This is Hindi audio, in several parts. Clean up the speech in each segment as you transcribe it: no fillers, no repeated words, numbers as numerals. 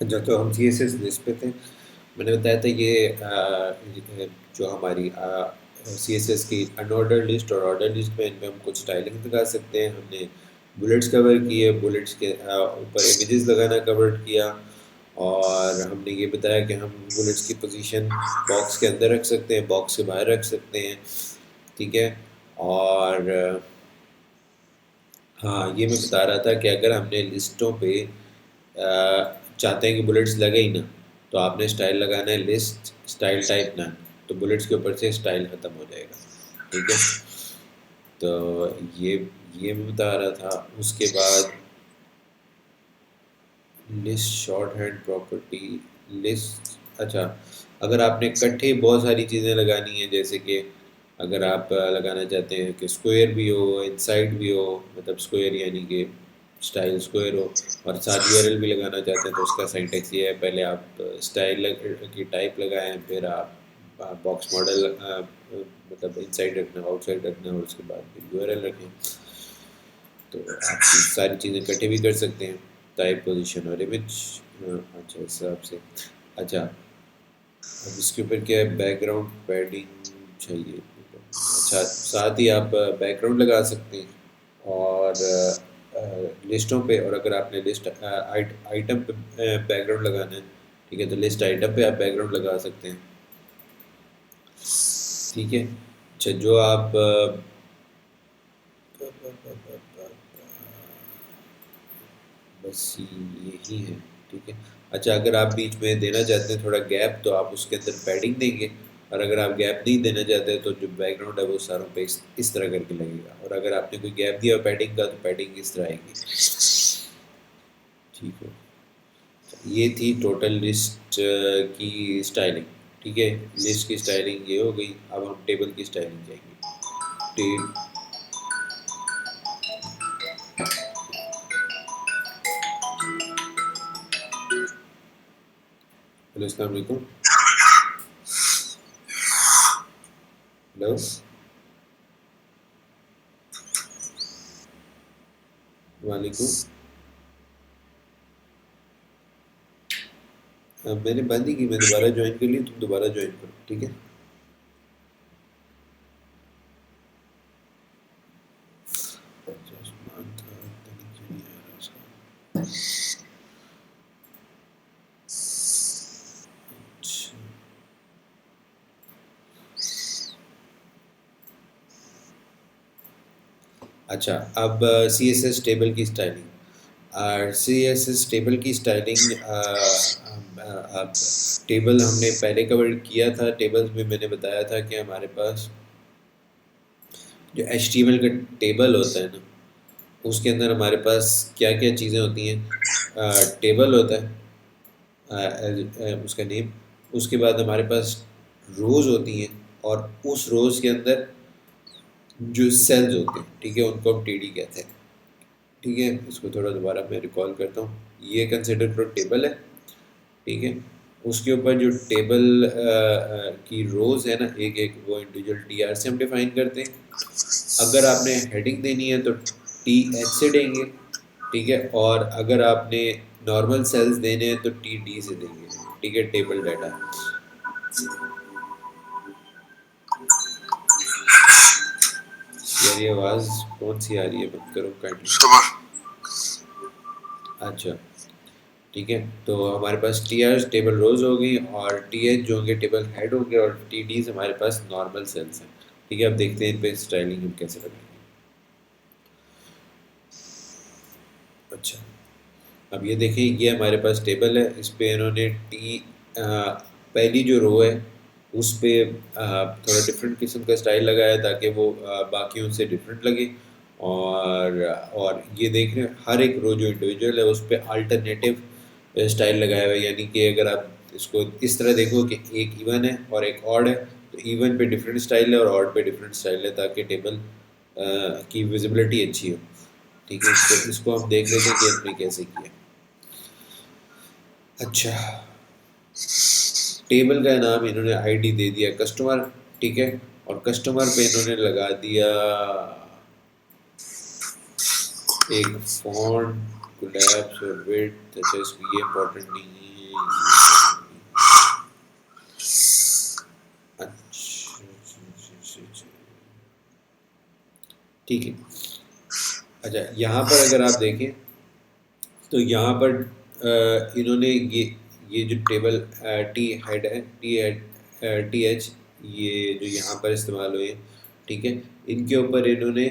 अच्छा, तो हम CSS लिस्ट पे थे। मैंने बताया था जो हमारी CSS की अनऑर्डर लिस्ट और ऑर्डर लिस्ट में इनमें हम कुछ स्टाइलिंग लगा सकते हैं। हमने बुलेट्स कवर किए, बुलेट्स के ऊपर इमेजेस लगाना कवर किया, और हमने ये बताया कि हम बुलेट्स की पोजीशन बॉक्स के अंदर रख सकते हैं, बॉक्स के बाहर रख सकते हैं। ठीक है। और हाँ, ये मैं बता रहा था कि अगर हमने लिस्टों पे चाहते हैं कि बुलेट्स लगे ही ना, तो आपने स्टाइल लगाना है लिस्ट स्टाइल टाइप ना, तो बुलेट्स के ऊपर से स्टाइल ख़त्म हो जाएगा। ठीक है। तो ये ये मैं बता रहा था। उसके बाद list short hand property list. अच्छा, अगर आपने इकट्ठे बहुत सारी चीज़ें लगानी है, जैसे कि अगर आप लगाना चाहते हैं कि स्क्वायर भी हो, इनसाइड भी हो, मतलब स्क्वायर यानी कि स्टाइल स्क्वायर हो, और साथ यूआरएल भी लगाना चाहते हैं, तो उसका सिंटैक्स ये है, पहले आप स्टाइल की टाइप लगाएं, फिर आप बॉक्स मॉडल मतलब इनसाइड रखना, आउटसाइड रखना, और उसके बाद फिर यूआरएल रखें। तो आप सारी चीज़ें इकट्ठे भी कर सकते हैं, टाइप, पोजीशन और इमेज। अच्छा, इस हिसाब से। अच्छा, अब इसके ऊपर क्या है, बैकग्राउंड पैडिंग चाहिए। अच्छा, साथ ही आप बैकग्राउंड लगा सकते हैं, और लिस्टों पे, और अगर आपने लिस्ट आइटम पे बैकग्राउंड लगाना है, ठीक है, तो लिस्ट आइटम पे आप बैकग्राउंड लगा सकते हैं। ठीक है। अच्छा, जो आप बस यही है। ठीक है। अच्छा, अगर आप बीच में देना चाहते हैं थोड़ा गैप, तो आप उसके अंदर पैडिंग देंगे, और अगर आप गैप नहीं देना चाहते हैं, तो जो बैकग्राउंड है वो सारों पे इस तरह करके लगेगा, और अगर आपने कोई गैप दिया पैडिंग का, तो पैडिंग इस तरह आएगी। ठीक है। ये थी टोटल लिस्ट की स्टाइलिंग। ठीक है। लिस्ट की स्टाइलिंग ये हो गई। अब हम टेबल की स्टाइलिंग जाएंगे। टेब हेलो, अस्सलाम वालेकुम। हेलो। वालेकुम। मैंने बंद ही की, मैं दोबारा ज्वाइन कर ली, तुम दोबारा ज्वाइन करो। ठीक है। आसमान था, पता नहीं क्यों नहीं आ रहा उसका। अच्छा। अच्छा, अब CSS टेबल की स्टाइलिंग। CSS टेबल की स्टाइलिंग, अब टेबल हमने पहले कवर किया था। टेबल्स में मैंने बताया था कि हमारे पास जो HTML का टेबल होता है ना, उसके अंदर हमारे पास क्या क्या चीज़ें होती हैं। टेबल होता है, उसका नेम। उसके बाद हमारे पास रोज़ होती हैं, और उस रोज़ के अंदर जो सेल्स होते हैं, ठीक है, उनको हम टीडी कहते हैं। ठीक है। इसको थोड़ा दोबारा मैं रिकॉल करता हूँ। ये कंसिडर करो टेबल है। ठीक है। उसके ऊपर जो टेबल की रोज़ है ना, एक एक वो इंडिविजुअल TR से हम डिफाइन करते हैं। अगर आपने हेडिंग देनी है तो TH से देंगे। ठीक है। और अगर आपने नॉर्मल सेल्स देने हैं तो TD से देंगे। ठीक है, टेबल डाटा। यार, ये आवाज़ कौन सी आ रही है, बंद करो काइंडली। अच्छा। ठीक है। तो हमारे पास TR टेबल रोज होगी, और TH जो होंगे टेबल हेड होंगे, और TDs हमारे पास नॉर्मल सेल्स हैं। ठीक है। अब देखते हैं इन पे स्टाइलिंग हम कैसे लगाएंगे। अच्छा, अब ये देखें, ये हमारे पास टेबल है। इस पे इन्होंने पहली जो रो है उस पे थोड़ा डिफरेंट किस्म का स्टाइल लगाया है, ताकि वो बाकियों से डिफरेंट लगे। और ये देख रहे हैं, हर एक रो जो इंडिविजुअल है उस पे अल्टरनेटिव स्टाइल लगाया हुआ है। यानी कि अगर आप इसको इस तरह देखो कि एक इवन है और एक ऑड है, तो इवन पे डिफरेंट स्टाइल है और ऑड पे डिफरेंट स्टाइल है, ताकि टेबल की विजिबिलिटी अच्छी हो। ठीक है। तो इसको हम देख लेते हैं कि हमने कैसे किया। अच्छा, टेबल का नाम इन्होंने आईडी दे दिया कस्टमर। ठीक है। और कस्टमर पे इन्होंने लगा दिया एक फॉन्ट कोलैप्स और विड्थ, अच्छा इसमें ये इम्पोर्टेंट नहीं है, इसी इम्पोर्टेंट नहीं है। अच्छा ठीक है। अच्छा यहाँ पर अगर आप देखें तो यहाँ पर इन्होंने ये जो टेबल टी हेड है, टी एच, ये जो यहाँ पर इस्तेमाल हुए हैं, ठीक है, इनके ऊपर इन्होंने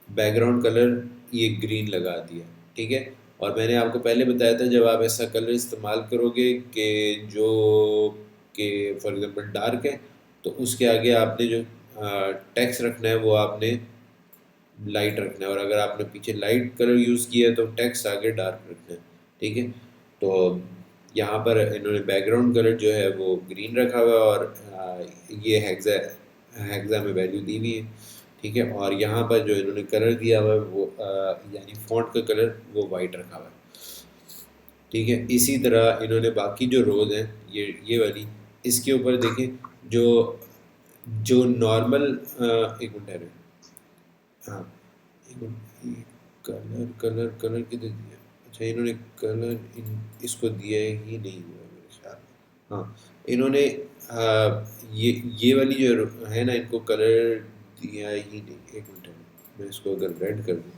बैकग्राउंड कलर ये ग्रीन लगा दिया, ठीक है। और मैंने आपको पहले बताया था जब आप ऐसा कलर इस्तेमाल करोगे कि जो कि फॉर एग्जांपल डार्क है, तो उसके आगे आपने जो टेक्स्ट रखना है वो आपने लाइट रखना है, और अगर आपने पीछे लाइट कलर यूज़ किया है तो टेक्स्ट आगे डार्क रखना है, ठीक है। तो यहाँ पर इन्होंने बैकग्राउंड कलर जो है वो ग्रीन रखा हुआ है, और ये हेक्सा में वैल्यू दी हुई है, ठीक है। और यहाँ पर जो इन्होंने कलर दिया हुआ है वो यानी फॉन्ट का कलर वो वाइट रखा हुआ है, ठीक है। इसी तरह इन्होंने बाकी जो रोज हैं, ये वाली, इसके ऊपर देखें, जो जो नॉर्मल एक मिनट ठहरो, हाँ एक मिनट, कलर कलर कलर किधर दिया, अच्छा इन्होंने कलर इसको दिया ही नहीं हुआ है मेरे ख्याल में, हाँ इन्होंने ये वाली जो है ना, इनको कलर दिया ही नहीं। एक मिनट है, मैं इसको अगर रेड कर दूँ,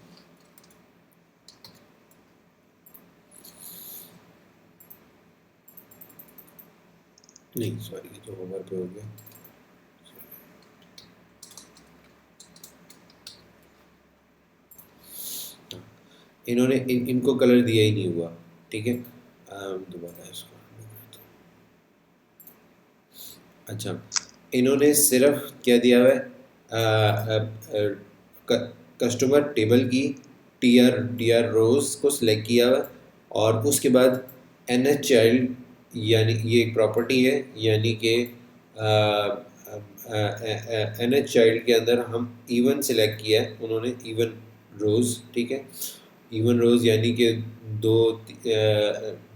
नहीं सॉरी ये तो होवर पे हो गया, इन्होंने इनको कलर दिया ही नहीं हुआ, ठीक है। दोबारा इसको, अच्छा इन्होंने सिर्फ क्या दिया हुआ है, कस्टमर टेबल की टी आर रोज को सिलेक्ट किया हुआ है, और उसके बाद एन एच चाइल्ड, यानी ये एक प्रॉपर्टी है, यानी कि एन एच चाइल्ड के अंदर हम इवन सिलेक्ट किया है उन्होंने, इवन रोज, ठीक है। इवन रोज यानी कि दो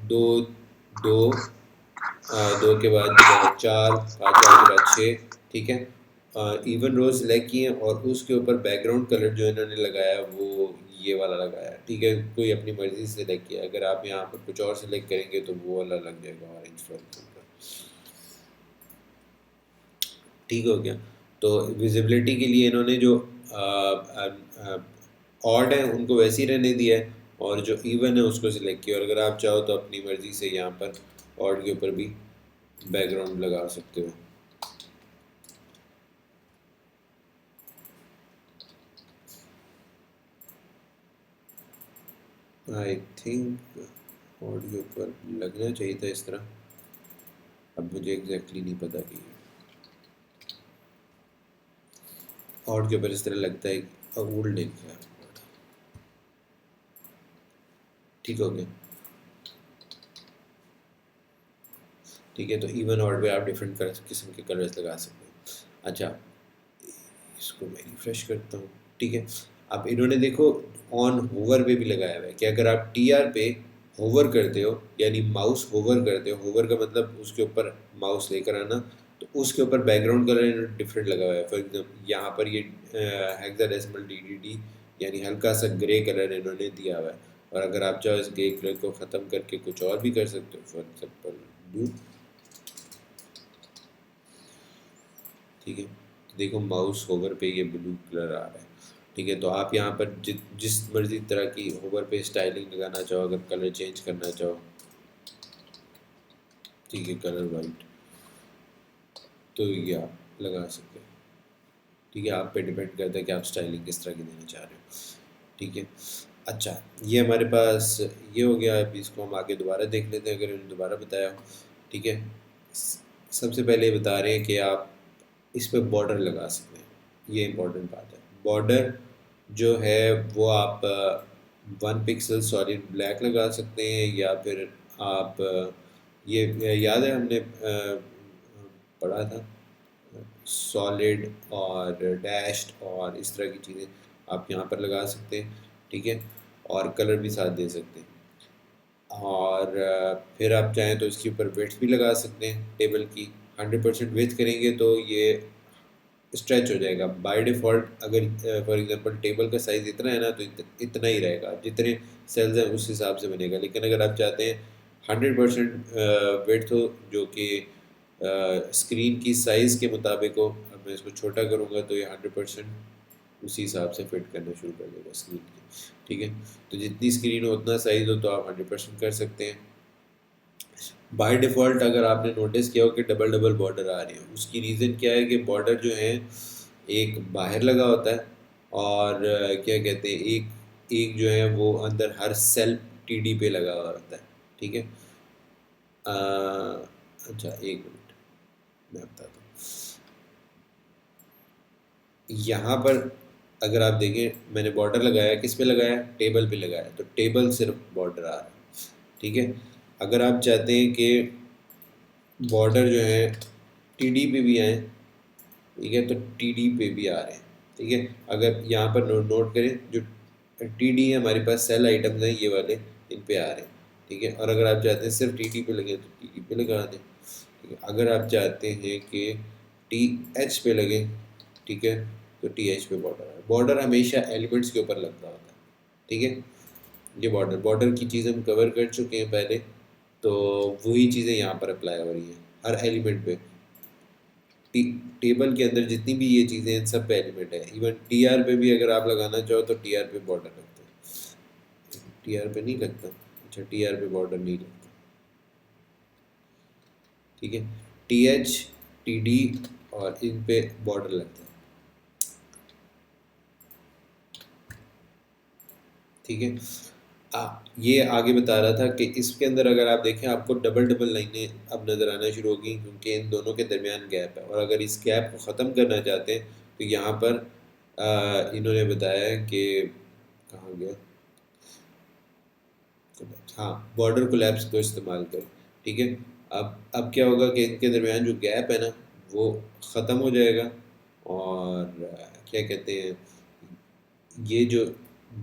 दो दो, दो के बाद चार, चार के बाद छः, ठीक है। इवन रोज सिलेक्ट किए और उसके ऊपर बैकग्राउंड कलर जो इन्होंने लगाया वो ये वाला लगाया, ठीक है। कोई अपनी मर्जी से सिलेक्ट किया, अगर आप यहाँ पर कुछ और सिलेक्ट करेंगे तो वो वाला लग जाएगा ऑरेंज फॉर, ठीक हो गया। तो विजिबिलिटी के लिए इन्होंने जो ऑड है उनको वैसे ही रहने दिया है, और जो इवन है उसको सिलेक्ट किया, और अगर आप चाहो तो अपनी मर्ज़ी से यहाँ पर ऑड के ऊपर भी बैकग्राउंड लगा सकते हो। आई थिंक ऑड के ऊपर लगना चाहिए था इस तरह, अब मुझे एग्जैक्टली नहीं पता कि ऑड के ऊपर इस तरह लगता है, ओल्ड नहीं लिखा है, ठीक हो गया, ठीक है। तो इवन ऑड पे आप डिफरेंट किस्म के कलर्स लगा सकते हैं। अच्छा इसको मैं रिफ्रेश करता हूँ, ठीक है। अब इन्होंने देखो ऑन होवर पे भी लगाया हुआ है कि अगर आप टी आर पे होवर करते हो, यानी माउस होवर करते हो, होवर का मतलब उसके ऊपर माउस लेकर आना, तो उसके ऊपर बैकग्राउंड कलर डिफरेंट लगा हुआ है। फॉर एग्जाम्पल यहाँ पर ये हेक्साडेसिमल डी यानी हल्का सा ग्रे कलर इन्होंने दिया हुआ है, और अगर आप चाहो इस ग्रे कलर को ख़त्म करके कुछ और भी कर सकते हो, फॉर एग्जाम्पल ब्लू, ठीक है। देखो माउस होवर पे ये ब्लू कलर आ रहा है, ठीक है। तो आप यहाँ पर जिस मर्जी तरह की होवर पे स्टाइलिंग लगाना चाहो, अगर कलर चेंज करना चाहो, ठीक है, कलर वाइट, तो ये आप लगा सकते हैं, ठीक है। आप पे डिपेंड करता है कि आप स्टाइलिंग किस तरह की देना चाह रहे हो, ठीक है। अच्छा ये हमारे पास ये हो गया, अभी इसको हम आगे दोबारा देख लेते हैं अगर इन्होंने दोबारा बताया हो, ठीक है। सबसे पहले बता रहे हैं कि आप इस पे बॉर्डर लगा सकते हैं, ये इम्पोर्टेंट बात है। बॉर्डर जो है वो आप 1 पिक्सल सॉलिड ब्लैक लगा सकते हैं, या फिर आप ये याद है हमने पढ़ा था सॉलिड और डैश्ड और इस तरह की चीज़ें आप यहाँ पर लगा सकते हैं, ठीक है। और कलर भी साथ दे सकते हैं, और फिर आप चाहें तो इसके ऊपर विड्थ भी लगा सकते हैं टेबल की। 100% विड्थ करेंगे तो ये स्ट्रेच हो जाएगा बाय डिफ़ॉल्ट। अगर फॉर एग्जांपल टेबल का साइज़ इतना है ना, तो इतना ही रहेगा, जितने सेल्स हैं उस हिसाब से बनेगा। लेकिन अगर आप चाहते हैं 100% विड्थ हो, जो कि स्क्रीन की साइज़ के मुताबिक हो, अब मैं इसको छोटा करूँगा तो ये 100% उसी हिसाब से फिट करना शुरू कर देगा स्क्रीन की। ठीक है, तो जितनी स्क्रीन हो उतना साइज़ हो तो आप 100% कर सकते हैं। बाय डिफ़ॉल्ट अगर आपने नोटिस किया हो कि डबल डबल बॉर्डर आ रही है, उसकी रीज़न क्या है कि बॉर्डर जो है एक बाहर लगा होता है, और क्या कहते हैं, एक एक जो है वो अंदर हर सेल टीडी पे लगा हुआ होता है। ठीक है, अच्छा एक मिनट मैं बताता हूँ। यहाँ पर अगर आप देखें, मैंने बॉर्डर लगाया, किस पे लगाया, टेबल पे लगाया, तो टेबल सिर्फ बॉर्डर आ रहा है। ठीक है, अगर आप चाहते हैं कि बॉर्डर जो है टीडी पे भी आए, ठीक है, तो टीडी पे भी आ रहे हैं। ठीक है, अगर यहाँ पर नोट करें, जो टीडी है हमारे पास सेल आइटम्स हैं ये वाले, इन पे आ रहे हैं। ठीक है, और अगर आप चाहते हैं सिर्फ टीडी पे लगे तो टीडी पे लगा दें। ठीक है, अगर आप चाहते हैं कि टी एच पे लगे, ठीक है, तो टी एच पे बॉर्डर है। बॉर्डर हमेशा एलिमेंट्स के ऊपर लगता होता है। ठीक है, ये बॉर्डर बॉर्डर की चीज़ हम कवर कर चुके हैं पहले, तो वही चीज़ें यहाँ पर अप्लाई हो रही हैं हर एलिमेंट पे। टी टेबल के अंदर जितनी भी ये चीज़ें हैं सब पे एलिमेंट है। इवन टी आर पे भी अगर आप लगाना चाहो तो टी आर पे बॉर्डर लगता है, टी आर पे नहीं लगता। अच्छा, टी आर पे बॉर्डर नहीं लगता। ठीक है, टी एच टी डी और इन पे बॉर्डर लगता है। ठीक है, ये आगे बता रहा था कि इसके अंदर अगर आप देखें आपको डबल डबल लाइनें अब नज़र आना शुरू होगी, क्योंकि इन दोनों के दरमियान गैप है। और अगर इस गैप को ख़त्म करना चाहते हैं तो यहाँ पर इन्होंने बताया है कि कहाँ गया, हाँ, बॉर्डर कोलैप्स को इस्तेमाल करें। ठीक है, अब क्या होगा कि इनके दरमियान जो गैप है ना वो ख़त्म हो जाएगा, और क्या कहते हैं, ये जो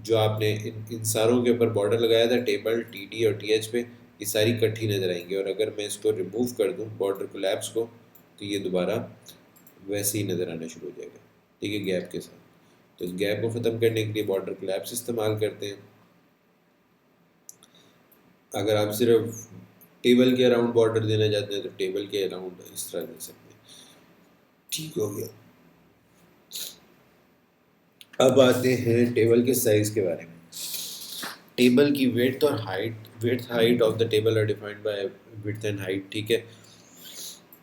जो आपने इन सारों के ऊपर बॉर्डर लगाया था टेबल टी डी और टी एच पे, ये सारी इकट्ठी नज़र आएंगी। और अगर मैं इसको रिमूव कर दूँ बॉर्डर कोलैप्स को, तो ये दोबारा वैसे ही नज़र आना शुरू हो जाएगा। ठीक है, गैप के साथ। तो इस गैप को ख़त्म करने के लिए बॉर्डर कोलैप्स इस्तेमाल करते हैं। अगर आप सिर्फ टेबल के अराउंड बॉर्डर देना चाहते हैं तो टेबल के अराउंड इस तरह दे सकते हैं। ठीक हो गया। अब आते हैं टेबल के साइज़ के बारे में। टेबल की width height of the table are defined by width and height. ठीक है,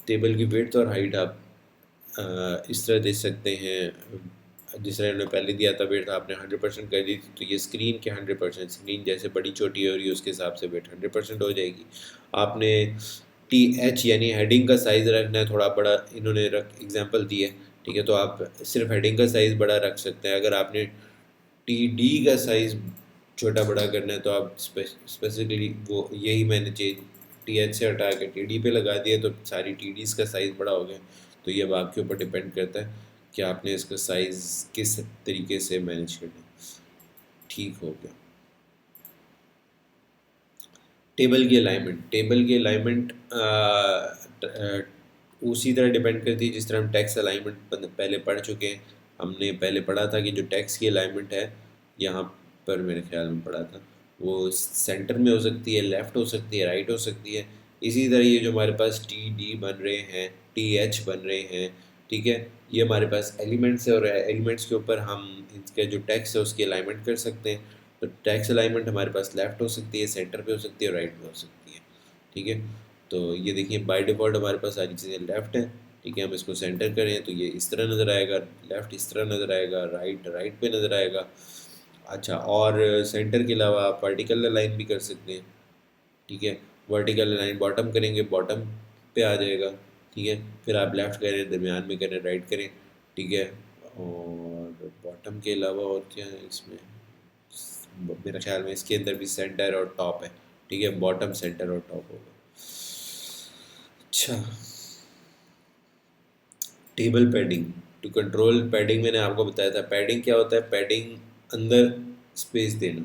टेबल की विड्थ और हाइट आप इस तरह दे सकते हैं, जिस तरह उन्होंने पहले दिया था विड्थ आपने 100% कर दी थी, तो ये स्क्रीन के 100%, स्क्रीन जैसे बड़ी छोटी हो रही है उसके हिसाब से विड्थ 100% हो जाएगी। आपने टी एच यानी हेडिंग का साइज़ रखना है थोड़ा बड़ा, इन्होंने एग्जांपल दी है। ठीक है, तो आप सिर्फ हेडिंग का साइज़ बड़ा रख सकते हैं। अगर आपने टी डी का साइज़ छोटा बड़ा करना है तो आप स्पेसिफिकली वो यही मैंने चेंज टी एच से हटा के टी डी पे लगा दिया, तो सारी टी डीज़ का साइज़ बड़ा हो गया। तो ये अब आपके ऊपर डिपेंड करता है कि आपने इसका साइज़ किस तरीके से मैनेज करना है। ठीक हो गया। टेबल की अलाइनमेंट उसी तरह डिपेंड करती है जिस तरह हम टेक्स्ट अलाइनमेंट पहले पढ़ चुके हैं। हमने पहले पढ़ा था कि जो टेक्स्ट की अलाइनमेंट है, यहाँ पर मेरे ख्याल में पढ़ा था, वो सेंटर में हो सकती है, लेफ़्ट हो सकती है, राइट हो सकती है। इसी तरह ये जो हमारे पास टी डी बन रहे हैं, टी एच बन रहे हैं, ठीक है, ये हमारे पास एलिमेंट्स है, और एलिमेंट्स के ऊपर हम इसके जो टेक्स्ट है उसकी अलाइनमेंट कर सकते हैं। तो टेक्स्ट अलाइनमेंट हमारे पास लेफ़्ट हो सकती है, सेंटर पे हो सकती है, राइट में हो सकती है। ठीक है, तो ये देखिए बाय डिफ़ॉल्ट हमारे पास सारी चीज़ें लेफ़्ट है। ठीक है, हम इसको सेंटर करें तो ये इस तरह नज़र आएगा, लेफ़्ट इस तरह नज़र आएगा, राइट राइट पे नज़र आएगा। अच्छा, और सेंटर के अलावा आप वर्टिकल लाइन भी कर सकते हैं। ठीक है, वर्टिकल लाइन बॉटम करेंगे, बॉटम पे आ जाएगा। ठीक है, फिर आप लेफ़्ट करें, दरमियान में करें, राइट करें। ठीक है, और बॉटम के अलावा और क्या है इसमें, मेरे ख्याल में इसके अंदर भी सेंटर और टॉप है। ठीक है, बॉटम सेंटर और टॉप होगा। अच्छा, table padding to control padding मैंने आपको बताया था। पैडिंग क्या होता है, पैडिंग अंदर स्पेस देना।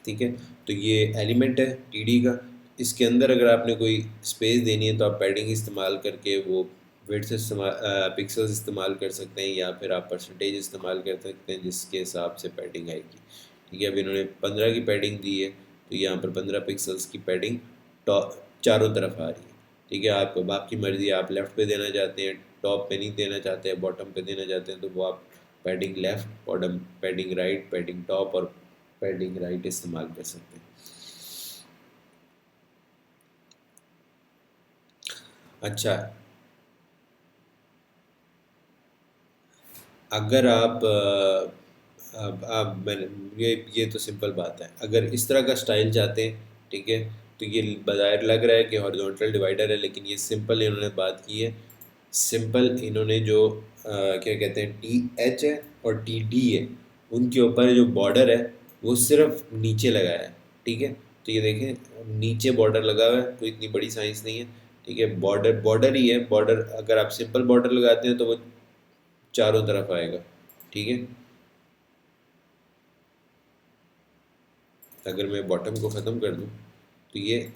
ठीक है, तो ये एलिमेंट है टीडी का, इसके अंदर अगर आपने कोई स्पेस देनी है तो आप पैडिंग इस्तेमाल करके वो विड्थ इस्तेमाल पिक्सल्स इस्तेमाल कर सकते हैं, या फिर आप परसेंटेज इस्तेमाल कर सकते हैं जिसके हिसाब से पैडिंग आएगी। ठीक है, अब इन्होंने 15 की पैडिंग दी है, तो यहाँ पर 15 पिक्सल्स की पैडिंग टॉप चारों तरफ आ रही है। ठीक है, आपको बाकी मर्जी, आप लेफ़्ट पे देना चाहते हैं, टॉप पे नहीं देना चाहते हैं, बॉटम पे देना चाहते हैं, तो वो आप padding left, bottom padding right, padding top और पैडिंग राइट इस्तेमाल कर सकते हैं। अच्छा, अगर आप मैंने ये तो सिंपल बात है, अगर इस तरह का स्टाइल चाहते हैं, ठीक है, तो ये बाज़ाहिर लग रहा है कि हॉरिजॉन्टल डिवाइडर है, लेकिन ये सिंपल इन्होंने बात की है। सिंपल इन्होंने जो क्या कहते हैं, टी एच है और टी डी है, उनके ऊपर जो बॉर्डर है वो सिर्फ नीचे लगाया है। ठीक है, तो ये देखें नीचे बॉर्डर लगा हुआ है, कोई इतनी बड़ी साइंस नहीं है। ठीक है, बॉर्डर बॉर्डर ही है, बॉर्डर अगर आप सिंपल बॉर्डर लगाते हैं तो वो चारों तरफ आएगा। ठीक है, अगर मैं बॉटम को ख़त्म कर दूं तो ये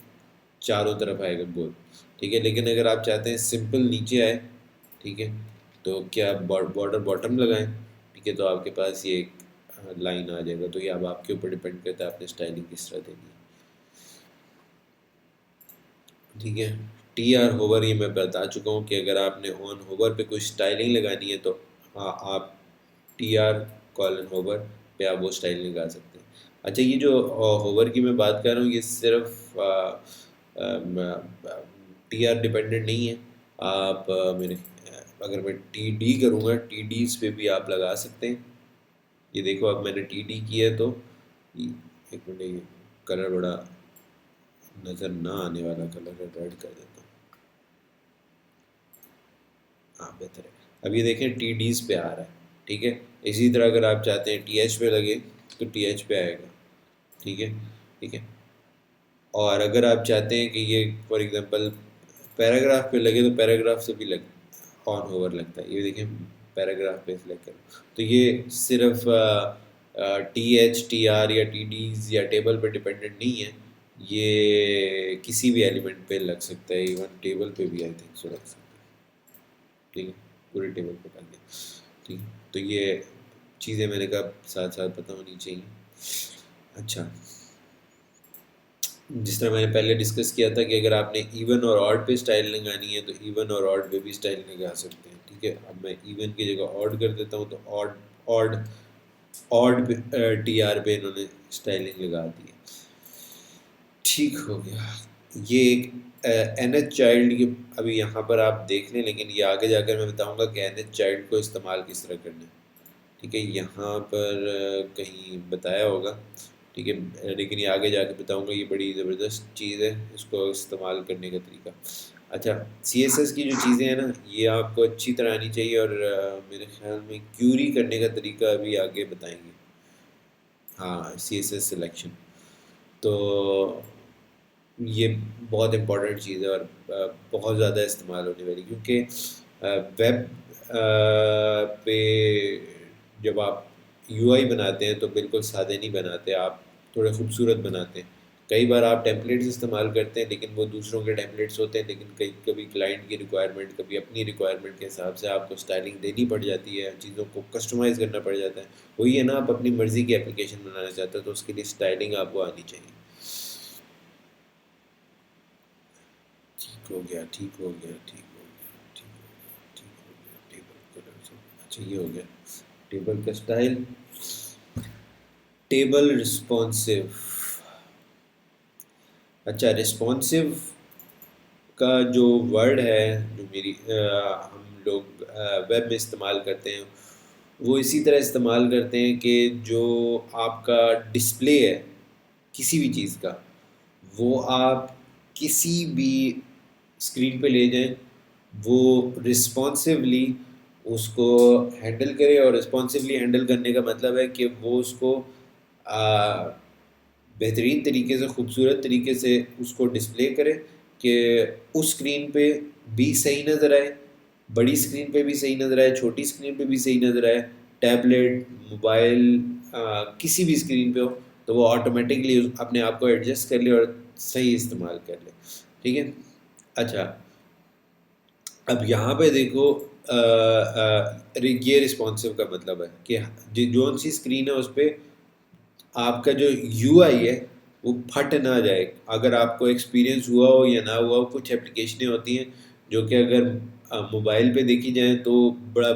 चारों तरफ आएगा गोल। ठीक है, लेकिन अगर आप चाहते हैं सिंपल नीचे आए, ठीक है, तो क्या आप बॉर्डर बॉटम लगाएं, ठीक है, तो आपके पास ये एक लाइन आ जाएगा। तो ये अब आपके ऊपर डिपेंड करता है आपने स्टाइलिंग किस तरह देनी है। ठीक है, टी आर होवर ये मैं बता चुका हूँ कि अगर आपने ऑन होवर पे कोई स्टाइलिंग लगानी है तो हाँ, आप टी आर कॉलन होवर पे आप वो स्टाइल लगा सकते हैं। अच्छा, ये जो होवर की मैं बात कर रहा हूँ, ये सिर्फ टी आर डिपेंडेंट नहीं है। आप अगर मैं टी डी करूँगा, टी डीज पे भी आप लगा सकते हैं। ये देखो, अब मैंने टी डी किया है तो एक मिनट, ये कलर बड़ा नज़र ना आने वाला कलर है, रेड कर देता हूँ। हाँ, बेहतर है। अब ये देखें टी डीज पे आ रहा है। ठीक है, इसी तरह अगर आप चाहते हैं टी एच पे लगे तो टी एच पे आएगा। ठीक है, ठीक है, और अगर आप चाहते हैं कि ये फॉर एग्जांपल पैराग्राफ पे लगे तो पैराग्राफ से भी लग ऑन होवर लगता है। ये देखिए, पैराग्राफ पे सिलेक्ट करो तो ये सिर्फ टी एच टी आर या टी डीज या टेबल पे डिपेंडेंट नहीं है, ये किसी भी एलिमेंट पे लग सकता है, इवन टेबल पे भी आई थिंक सो लग सकता है। ठीक है, पूरे टेबल पे कर दिया। ठीक है, तो ये चीज़ें मैंने कहा साथ साथ पता होनी चाहिए। अच्छा, जिस तरह मैंने पहले डिस्कस किया था कि अगर आपने इवन और ऑड पे स्टाइल लगानी है तो इवन और ऑड पे भी स्टाइल लगा सकते हैं। ठीक है, अब मैं इवन की जगह ऑड कर देता हूँ, तो odd odd odd T R पे इन्होंने स्टाइलिंग लगा दी है। ठीक हो गया। ये एक एन एच चाइल्ड की अभी यहाँ पर आप देख लें, लेकिन ये आगे जाकर मैं बताऊँगा कि एन एच चाइल्ड को इस्तेमाल किस तरह करना है। ठीक है, यहाँ पर कहीं बताया होगा। ठीक है, लेकिन ये आगे जाके बताऊंगा, ये बड़ी ज़बरदस्त चीज़ है इसको इस्तेमाल करने का तरीका। अच्छा, CSS की जो चीज़ें हैं ना, ये आपको अच्छी तरह आनी चाहिए, और मेरे ख्याल में क्यूरी करने का तरीका अभी आगे बताएंगे। हाँ, CSS सिलेक्शन, तो ये बहुत इम्पोर्टेंट चीज़ है और बहुत ज़्यादा इस्तेमाल होने वाली, क्योंकि वेब पे जब आप यूआई बनाते हैं तो बिल्कुल सादे नहीं बनाते, आप थोड़े खूबसूरत बनाते हैं। कई बार आप टेम्पलेट्स इस्तेमाल करते हैं, लेकिन वो दूसरों के टेम्पलेट्स होते हैं, लेकिन कई कभी क्लाइंट की रिक्वायरमेंट, कभी अपनी रिक्वायरमेंट के हिसाब से आपको स्टाइलिंग देनी पड़ जाती है, चीज़ों को कस्टमाइज़ करना पड़ जाता है। वही है ना, आप अपनी मर्ज़ी की एप्लीकेशन बनाना चाहते हो तो उसके लिए स्टाइलिंग आपको आनी चाहिए। ठीक हो गया, ठीक हो गया, ठीक हो गया, ठीक हो गया, ठीक हो गया, टेबल कलर से अच्छा ये हो गया। टेबल का स्टाइल, टेबल रिस्पॉन्सिव। अच्छा, रिस्पॉन्सिव का जो वर्ड है, जो हम लोग वेब में इस्तेमाल करते हैं, वो इसी तरह इस्तेमाल करते हैं कि जो आपका डिस्प्ले है किसी भी चीज़ का, वो आप किसी भी स्क्रीन पे ले जाएं, वो रिस्पॉन्सिवली उसको हैंडल करे। और रिस्पॉन्सिवली हैंडल करने का मतलब है कि वो उसको बेहतरीन तरीके से, खूबसूरत तरीके से उसको डिस्प्ले करे कि उस स्क्रीन पे भी सही नज़र आए, बड़ी स्क्रीन पे भी सही नज़र आए, छोटी स्क्रीन पे भी सही नज़र आए, टैबलेट, मोबाइल, किसी भी स्क्रीन पे हो, तो वो ऑटोमेटिकली अपने आप को एडजस्ट कर ले और सही इस्तेमाल कर ले। ठीक है, अच्छा, अब यहाँ पे देखो ये रिस्पॉन्सिव का मतलब है कि जो सी स्क्रीन है उस पे आपका जो यूआई है वो फट ना जाए। अगर आपको एक्सपीरियंस हुआ हो या ना हुआ हो, कुछ एप्लीकेशनें होती हैं जो कि अगर मोबाइल पे देखी जाए तो बड़ा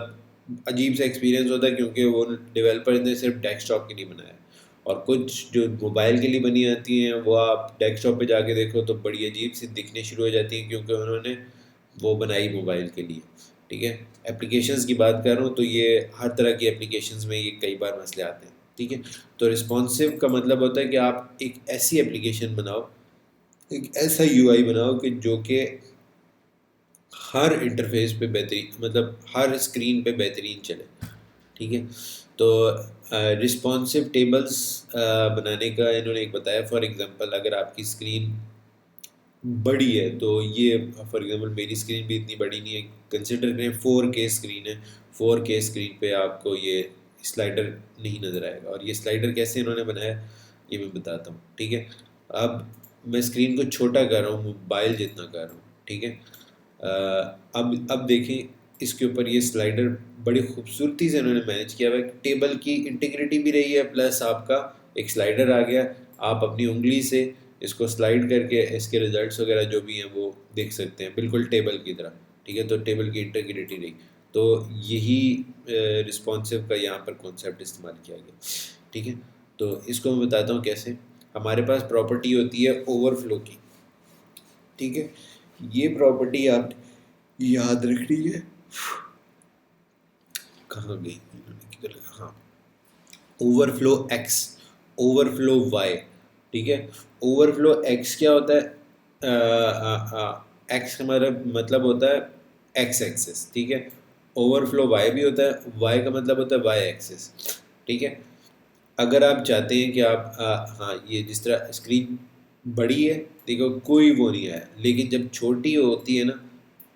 अजीब सा एक्सपीरियंस होता है, क्योंकि वो डेवलपर ने सिर्फ डेस्कटॉप के लिए बनाया है। और कुछ जो मोबाइल के लिए बनी आती हैं वो आप डेस्कटॉप पे जाके देखो तो बड़ी अजीब सी दिखनी शुरू हो जाती हैं, क्योंकि उन्होंने वो बनाई मोबाइल के लिए। ठीक है, एप्लीकेशंस की बात कर रहा हूँ तो ये हर तरह की एप्लीकेशंस में ये कई बार मसले आते हैं। ठीक है, तो रिस्पॉन्सिव का मतलब होता है कि आप एक ऐसी एप्लीकेशन बनाओ, एक ऐसा यूआई बनाओ कि जो कि हर इंटरफेस पे बेहतरीन, मतलब हर स्क्रीन पे बेहतरीन चले। ठीक है, तो रिस्पॉन्सिव टेबल्स बनाने का इन्होंने एक बताया। फॉर एग्जांपल अगर आपकी स्क्रीन बड़ी है तो ये, फॉर एग्जांपल मेरी स्क्रीन भी इतनी बड़ी नहीं है, कंसिडर करें 4K स्क्रीन है। 4K स्क्रीन पे आपको ये स्लाइडर नहीं नज़र आएगा, और ये स्लाइडर कैसे इन्होंने बनाया ये मैं बताता हूँ। ठीक है, अब मैं स्क्रीन को छोटा कर रहा हूँ, मोबाइल जितना कर रहा हूँ। ठीक है, अब देखें इसके ऊपर ये स्लाइडर बड़ी खूबसूरती से इन्होंने मैनेज किया हुआ है। टेबल की इंटीग्रिटी भी रही है, प्लस आपका एक स्लाइडर आ गया, आप अपनी उंगली से इसको स्लाइड करके इसके रिजल्ट्स वगैरह जो भी हैं वो देख सकते हैं, बिल्कुल टेबल की तरह। ठीक है, तो टेबल की इंटीग्रिटी रही। तो यही रिस्पॉन्सिव का यहाँ पर कॉन्सेप्ट इस्तेमाल किया गया। ठीक है, तो इसको मैं बताता हूँ कैसे। हमारे पास प्रॉपर्टी होती है ओवरफ्लो की। ठीक है, ये प्रॉपर्टी आप याद रखनी है। कहाँ गई, किधर लगा, हाँ, ओवरफ्लो एक्स, ओवरफ्लो वाई। ठीक है, ओवरफ्लो एक्स क्या होता है, एक्स हमारा मतलब होता है एक्स एक्सिस। ठीक है, ओवरफ्लो वाई भी होता है, वाई का मतलब होता है वाई एक्सिस। ठीक है, अगर आप चाहते हैं कि आप हाँ, ये जिस तरह स्क्रीन बड़ी है, देखो कोई वो नहीं है, लेकिन जब छोटी होती है ना,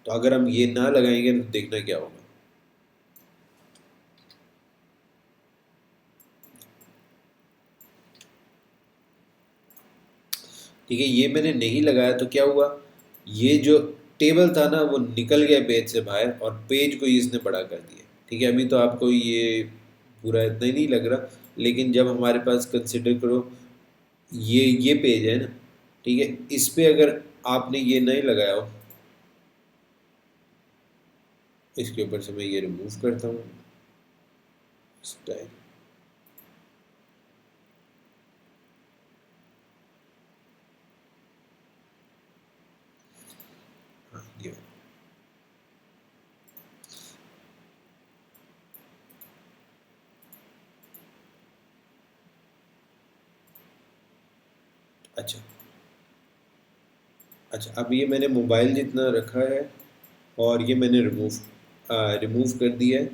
तो अगर हम ये ना लगाएंगे तो देखना क्या होगा। ठीक है, ये मैंने नहीं लगाया तो क्या हुआ, ये जो टेबल था ना वो निकल गया पेज से बाहर, और पेज को ही इसने बड़ा कर दिया। ठीक है, अभी तो आपको ये पूरा इतना ही नहीं लग रहा, लेकिन जब हमारे पास कंसिडर करो ये पेज है ना, ठीक है, इस पे अगर आपने ये नहीं लगाया हो, इसके ऊपर से मैं ये रिमूव करता हूँ स्टाइल। हाँ, ये अच्छा। अच्छा, अब ये मैंने मोबाइल जितना रखा है, और ये मैंने रिमूव कर दिया है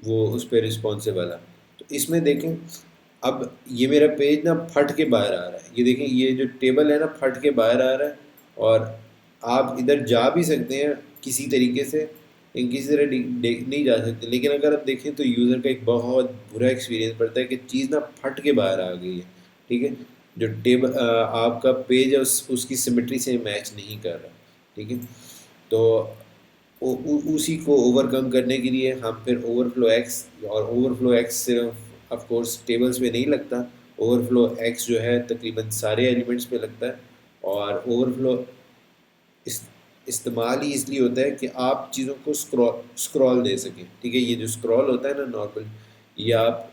वो उस पर रिस्पॉन्सिव वाला। तो इसमें देखें, अब ये मेरा पेज ना फट के बाहर आ रहा है, ये देखें ये जो टेबल है ना फट के बाहर आ रहा है, और आप इधर जा भी सकते हैं किसी तरीके से, लेकिन किसी तरह नहीं जा सकते। लेकिन अगर आप देखें तो यूज़र का एक बहुत बुरा एक्सपीरियंस पड़ता है कि चीज़ ना फट के बाहर आ गई है। ठीक है, जो आपका पेज है उसकी सिमेट्री से मैच नहीं कर रहा। ठीक है, तो उसी को ओवरकम करने के लिए हम फिर ओवरफ्लो एक्स, और ओवरफ्लो एक्स सिर्फ ऑफ कोर्स टेबल्स पे नहीं लगता, ओवरफ्लो एक्स जो है तकरीबन सारे एलिमेंट्स पे लगता है। और ओवरफ्लो इस इस्तेमाल ही इसलिए होता है कि आप चीज़ों को स्क्रॉल दे सकें। ठीक है, ये जो स्क्रॉल होता है ना नॉर्मल, ये आप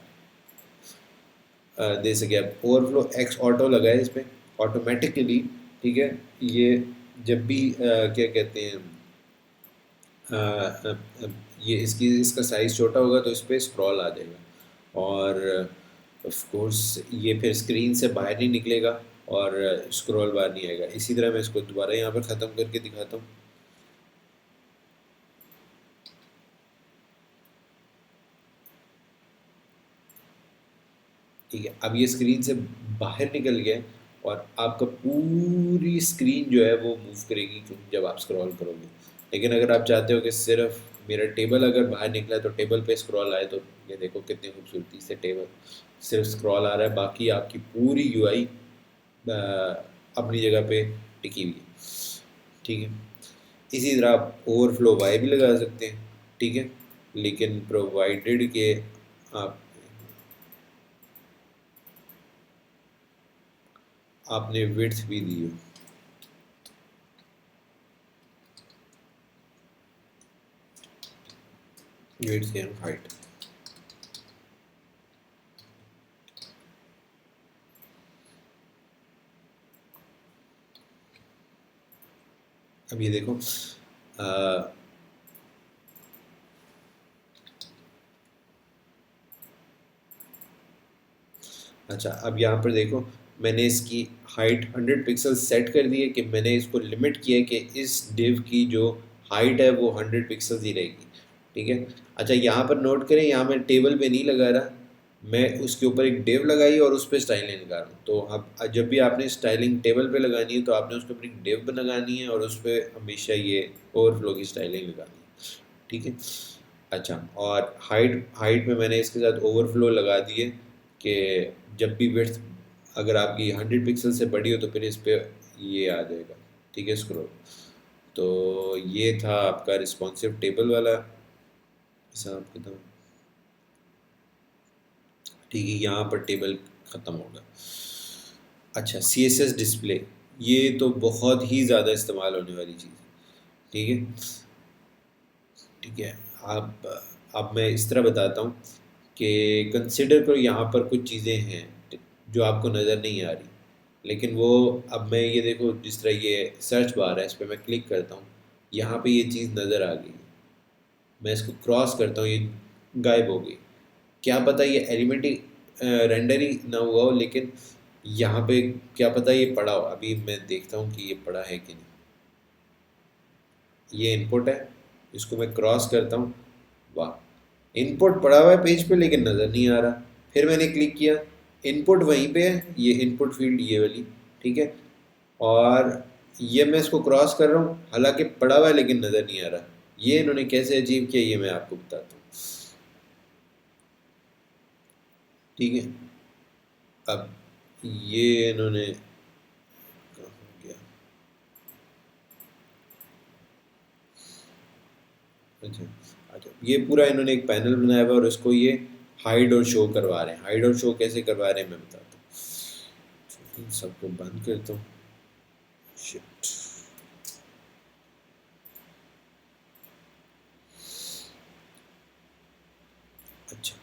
दे सके। आप ओवरफ्लो एक्स ऑटो लगाए इस पर ऑटोमेटिकली। ठीक है, ये जब भी क्या कहते हैं, अ, अ, अ, ये इसका साइज़ छोटा होगा तो इस पर स्क्रॉल आ जाएगा, और ऑफ कोर्स ये फिर स्क्रीन से बाहर नहीं निकलेगा, और स्क्रॉल बार नहीं आएगा। इसी तरह मैं इसको दोबारा यहाँ पर ख़त्म करके दिखाता हूँ। ठीक है, अब ये स्क्रीन से बाहर निकल गया है, और आपका पूरी स्क्रीन जो है वो मूव करेगी जब आप स्क्रॉल करोगे। लेकिन अगर आप चाहते हो कि सिर्फ मेरा टेबल अगर बाहर निकला है तो टेबल पे स्क्रॉल आए, तो ये देखो कितनी खूबसूरती से टेबल सिर्फ स्क्रॉल आ रहा है, बाकी आपकी पूरी यूआई अपनी जगह पे टिकी हुई है। ठीक है, इसी तरह आप ओवरफ्लो वाई भी लगा सकते हैं, ठीक है, लेकिन प्रोवाइडेड के आप आपने विड्थ भी दी हो। विड्थ एंड हाइट, अब ये देखो अच्छा, अब यहाँ पर देखो मैंने इसकी हाइट 100 पिक्सल सेट कर दी है कि मैंने इसको लिमिट किया है कि इस डिव की जो हाइट है वो 100 पिक्सल्स ही रहेगी, ठीक है। अच्छा, यहाँ पर नोट करें, यहाँ मैं टेबल पे नहीं लगा रहा, मैं उसके ऊपर एक डिव लगाई और उस पर स्टाइलिंग लगा रहा हूँ। तो अब जब भी आपने स्टाइलिंग टेबल पे लगानी है तो आपने उसके ऊपर एक डिव लगानी है और उस पर हमेशा ये ओवरफ्लो की स्टाइलिंग लगानी है, ठीक है। अच्छा, और हाइट हाइट में मैंने इसके साथ ओवरफ्लो लगा दिए कि जब भी विड्थ अगर आपकी 100 पिक्सल से बड़ी हो तो फिर इस पे ये आ जाएगा, ठीक है, स्क्रॉल। तो ये था आपका रिस्पॉन्सिव टेबल वाला हिसाब किताब, ठीक है, यहाँ पर टेबल ख़त्म होगा। अच्छा, सी एस एस डिस्प्ले, ये तो बहुत ही ज़्यादा इस्तेमाल होने वाली चीज़ है, ठीक है, ठीक है। अब मैं इस तरह बताता हूँ कि कंसिडर करो यहाँ पर कुछ चीज़ें हैं जो आपको नज़र नहीं आ रही, लेकिन वो, अब मैं ये देखो जिस तरह ये सर्च बार है इस पर मैं क्लिक करता हूँ, यहाँ पे ये चीज़ नज़र आ गई, मैं इसको क्रॉस करता हूँ, ये गायब हो गई। क्या पता ये एलिमेंट ही रेंडर ही ना हुआ हो, लेकिन यहाँ पे क्या पता ये पड़ा हो। अभी मैं देखता हूँ कि ये पड़ा है कि नहीं। ये इनपुट है, इसको मैं क्रॉस करता हूँ, वाह, इनपुट पड़ा हुआ है पेज पे लेकिन नज़र नहीं आ रहा। फिर मैंने क्लिक किया, इनपुट वहीं पे है, ये इनपुट फील्ड ये वाली, ठीक है, और ये मैं इसको क्रॉस कर रहा हूँ, हालांकि पड़ा हुआ है लेकिन नज़र नहीं आ रहा। ये इन्होंने कैसे अचीव किया ये मैं आपको बताता हूँ, ठीक है। अब ये इन्होंने, कहाँ हो गया, अच्छा, अच्छा, ये पूरा इन्होंने एक पैनल बनाया हुआ है और इसको ये हाइड और शो करवा रहे हैं। हाइड और शो कैसे करवा रहे हैं मैं बताता हूँ, इन सबको बंद करता हूँ, शिट, अच्छा,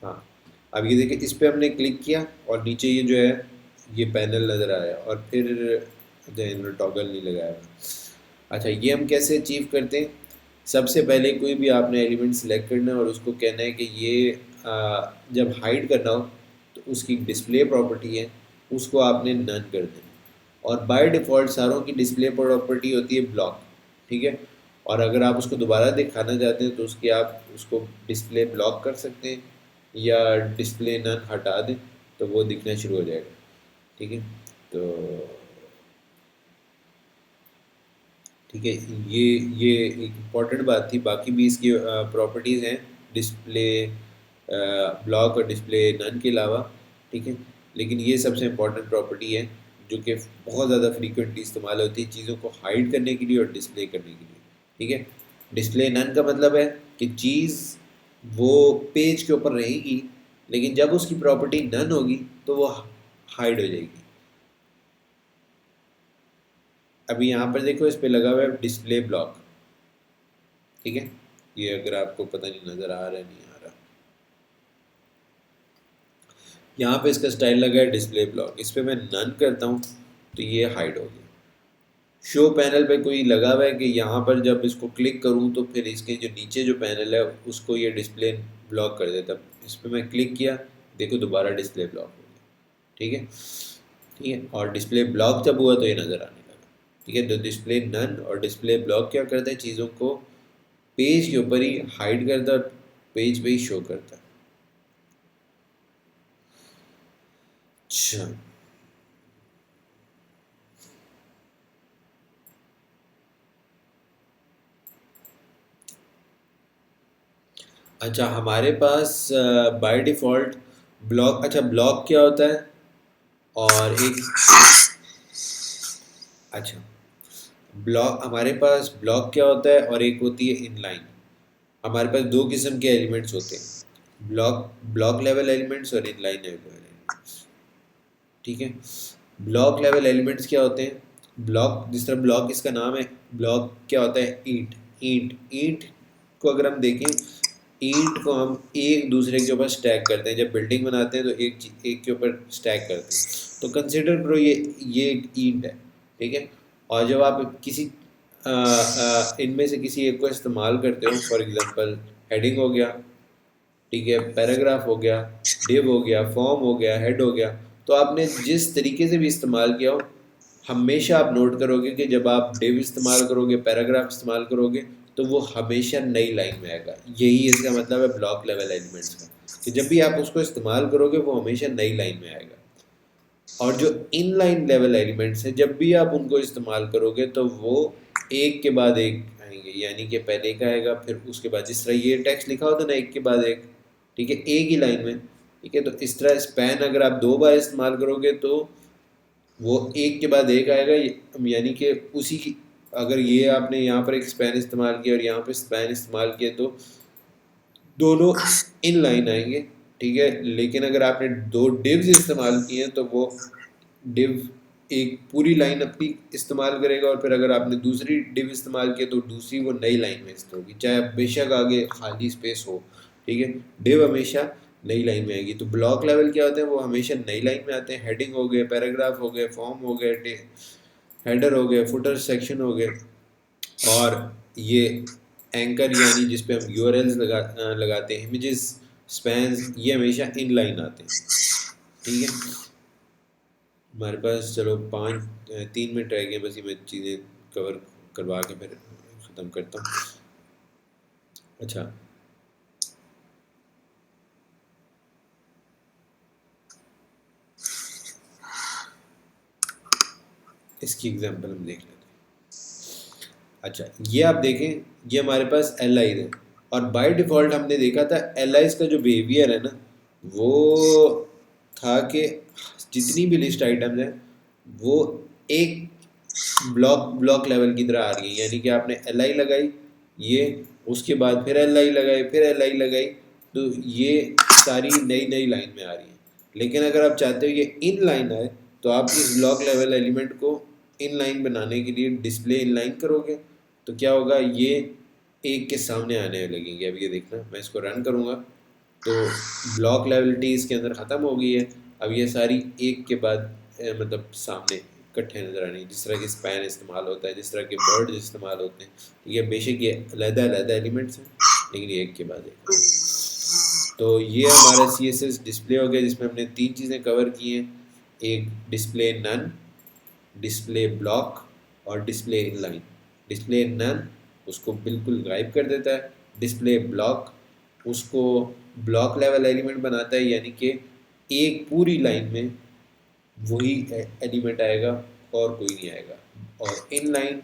हाँ, अब ये देखिए इस पे हमने क्लिक किया और नीचे ये जो है ये पैनल नज़र आया और फिर, अच्छा, इन्होंने टॉगल नहीं लगाया हुआ। अच्छा, ये हम कैसे अचीव करते हैं, सबसे पहले कोई भी आपने एलिमेंट सेलेक्ट करना है और उसको कहना है कि ये जब हाइड करना हो तो उसकी डिस्प्ले प्रॉपर्टी है उसको आपने नन कर देना, और बाय डिफ़ॉल्ट सारों की डिस्प्ले प्रॉपर्टी होती है ब्लॉक, ठीक है। और अगर आप उसको दोबारा दिखाना चाहते हैं तो उसकी आप उसको डिस्प्ले ब्लॉक कर सकते हैं या डिस्प्ले नन हटा दें तो वो दिखना शुरू हो जाएगा, ठीक है। तो ठीक है, ये एक इम्पॉर्टेंट बात थी, बाकी भी इसकी प्रॉपर्टीज़ हैं डिस्प्ले ब्लॉक और डिस्प्ले नन के अलावा, ठीक है, लेकिन ये सबसे इम्पॉर्टेंट प्रॉपर्टी है जो कि बहुत ज़्यादा फ्रीक्वेंटली इस्तेमाल होती है चीज़ों को हाइड करने के लिए और डिस्प्ले करने के लिए, ठीक है। डिस्प्ले नन का मतलब है कि चीज़ वो पेज के ऊपर रहेगी लेकिन जब उसकी प्रॉपर्टी नन होगी तो वो हाइड हो जाएगी। अभी यहाँ पर देखो इस पे लगा हुआ है डिस्प्ले ब्लॉक, ठीक है, ये अगर आपको पता नहीं नज़र आ रहा है नहीं आ रहा, यहाँ पे इसका स्टाइल लगा है डिस्प्ले ब्लॉक, इस पे मैं नन करता हूँ तो ये हाइड हो गया। शो पैनल पे कोई लगा हुआ है कि यहाँ पर जब इसको क्लिक करूँ तो फिर इसके जो नीचे जो पैनल है उसको ये डिस्प्ले ब्लॉक कर देता। इस पर मैं क्लिक किया, देखो दोबारा डिस्प्ले ब्लॉक हो गया, ठीक है, ठीक है, और डिस्प्ले ब्लॉक जब हुआ तो ये नज़र आने लगा, ठीक है। तो डिस्प्ले नन और डिस्प्ले ब्लॉक क्या करता है, चीज़ों को पेज के ऊपर ही हाइड करता है, पेज पे ही शो करता है। अच्छा, अच्छा, हमारे पास बाय डिफ़ॉल्ट ब्लॉक, अच्छा ब्लॉक क्या होता है, और एक, अच्छा, ब्लॉक, हमारे पास ब्लॉक क्या होता है और एक होती है इनलाइन। हमारे पास दो किस्म के एलिमेंट्स होते हैं, ब्लॉक ब्लॉक लेवल एलिमेंट्स और इनलाइन लेवल एलिमेंट्स। ठीक है, ब्लॉक लेवल एलिमेंट्स क्या होते हैं? ब्लॉक, जिस तरह ब्लॉक इसका नाम है, ब्लॉक क्या होता है? ईंट। ईंट ईंट को अगर हम देखें, ईंट को हम एक दूसरे के ऊपर स्टैक करते हैं। जब बिल्डिंग बनाते हैं तो एक के ऊपर स्टैक करते हैं। तो कंसिडर करो ये एक ईंट है, ठीक है। और जब आप किसी इनमें से किसी एक को इस्तेमाल करते हो, फॉर एग्जांपल हेडिंग हो गया, ठीक है, पैराग्राफ हो गया, डिव हो गया, फॉर्म हो गया, हेड हो गया, तो आपने जिस तरीके से भी इस्तेमाल किया हो, हमेशा आप नोट करोगे कि जब आप डिव इस्तेमाल करोगे, पैराग्राफ इस्तेमाल करोगे, तो वो हमेशा नई लाइन में आएगा। यही इसका मतलब है ब्लॉक लेवल एलिमेंट्स का, कि जब भी आप उसको इस्तेमाल करोगे वो हमेशा नई लाइन में आएगा। और जो इन लाइन लेवल एलिमेंट्स हैं, जब भी आप उनको इस्तेमाल करोगे तो वो एक के बाद एक आएंगे, यानी कि पहले एक आएगा, फिर उसके बाद, जिस तरह ये टेक्स्ट लिखा होता है ना, एक के बाद एक, ठीक है, एक ही लाइन में, ठीक है। तो इस तरह स्पैन अगर आप दो बार इस्तेमाल करोगे तो वो एक के बाद एक आएगा, यानी कि उसी की, अगर ये आपने यहाँ पर एक स्पैन इस्तेमाल किया और यहाँ पर स्पैन इस्तेमाल किया तो दोनों इन लाइन आएंगे, ठीक है। लेकिन अगर आपने दो डिव्स इस्तेमाल किए हैं तो वो डिव एक पूरी लाइन अपनी इस्तेमाल करेगा, और फिर अगर आपने दूसरी डिव इस्तेमाल किया तो दूसरी वो नई लाइन में इस्तेमाल होगी, चाहे बेशक आगे खाली स्पेस हो, ठीक है। डिव हमेशा नई लाइन में आएगी। तो ब्लॉक लेवल क्या होते हैं? वो हमेशा नई लाइन में आते हैं। हेडिंग हो गए, पैराग्राफ हो गए, फॉर्म हो गए, हेडर हो गए, फुटर सेक्शन हो गए, और ये एंकर यानी जिस पे हम यूआरएल्स लगाते हैं, इमेजेस, स्पैन्स, ये हमेशा इन लाइन आते हैं, ठीक है। हमारे पास चलो 3 मिनट रह गए, बस ये मैं चीज़ें कवर करवा के फिर ख़त्म करता हूँ। अच्छा, इसकी एग्जांपल हम देख लेते हैं। अच्छा, ये आप देखें, ये हमारे पास एल आईज है, और बाय डिफ़ॉल्ट हमने देखा था एल आईज का जो बिहेवियर है ना, वो था कि जितनी भी लिस्ट आइटम्स हैं वो एक ब्लॉक ब्लॉक लेवल की तरह आ रही है, यानी कि आपने एल आई लगाई, ये, उसके बाद फिर एल आई लगाई, फिर एल आई लगाई, तो ये सारी नई नई लाइन में आ रही है। लेकिन अगर आप चाहते हो ये इन लाइन आए, तो आप इस ब्लॉक लेवल एलिमेंट को इन लाइन बनाने के लिए डिस्प्ले इन लाइन करोगे, तो क्या होगा, ये एक के सामने आने लगेंगे। अब ये देखना, मैं इसको रन करूँगा तो ब्लॉक लेवलिटी इसके अंदर ख़त्म हो गई है। अब ये सारी एक के बाद मतलब सामने इकट्ठे नज़र आने, जिस तरह के स्पैन इस्तेमाल होता है, जिस तरह के वर्ड इस्तेमाल होते हैं, ये बेशक ये अलग-अलग एलिमेंट्स हैं, लेकिन ये एक के बाद एक। तो ये हमारा CSS डिस्प्ले हो गया, जिसमें हमने 3 चीज़ें कवर की हैं, एक डिस्प्ले नन, डिस्प्ले ब्लॉक, और डिस्प्ले इनलाइन। डिस्प्ले नन उसको बिल्कुल गायब कर देता है, डिस्प्ले ब्लॉक उसको ब्लॉक लेवल एलिमेंट बनाता है, यानी कि एक पूरी लाइन में वही एलिमेंट आएगा और कोई नहीं आएगा। और इन लाइन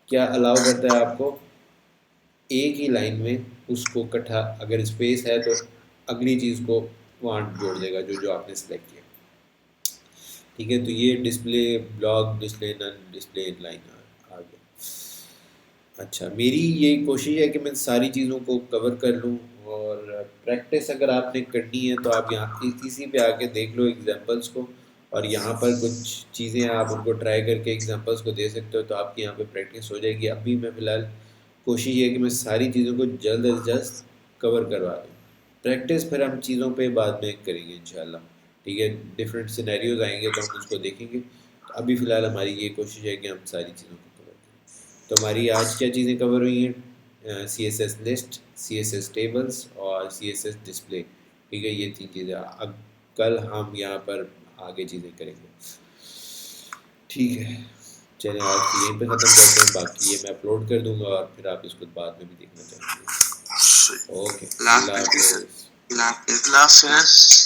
क्या अलाउ करता है आपको, एक ही लाइन में उसको इकट्ठा, अगर स्पेस है तो अगली चीज़ को वहाँ जोड़ देगा जो जो आपने सेलेक्ट किया, ठीक है। तो ये display block, display none, display inline आ गया। अच्छा, मेरी ये कोशिश है कि मैं सारी चीज़ों को कवर कर लूँ, और प्रैक्टिस अगर आपने करनी है तो आप यहाँ इसी पे आके देख लो एग्जांपल्स को, और यहाँ पर कुछ चीज़ें आप उनको ट्राई करके एग्जांपल्स को दे सकते हो, तो आपकी यहाँ पे प्रैक्टिस हो जाएगी। अभी मैं फ़िलहाल कोशिश ये है कि मैं सारी चीज़ों को जल्द अज जल्द कवर करवा दूँ। प्रैक्टिस फिर हम चीज़ों पे बाद में करेंगे इंशाल्लाह, ठीक है। डिफरेंट सिनेरियोज आएंगे तो हम उसको देखेंगे। तो अभी फ़िलहाल हमारी ये कोशिश है कि हम सारी चीज़ों को कवर करें। तो हमारी आज क्या चीज़ें कवर हुई हैं? CSS लिस्ट, CSS टेबल्स और CSS डिस्प्ले, ठीक है। ये 3 चीज़ें, अब कल हम यहाँ पर आगे चीज़ें करेंगे, ठीक है। चलें, आज की यहीं पे ख़त्म करते हैं, बाकी ये मैं अपलोड कर दूंगा और फिर आप इसको बाद में भी देखना चाहेंगे। ओके, अल्लाह हाफ़िज़।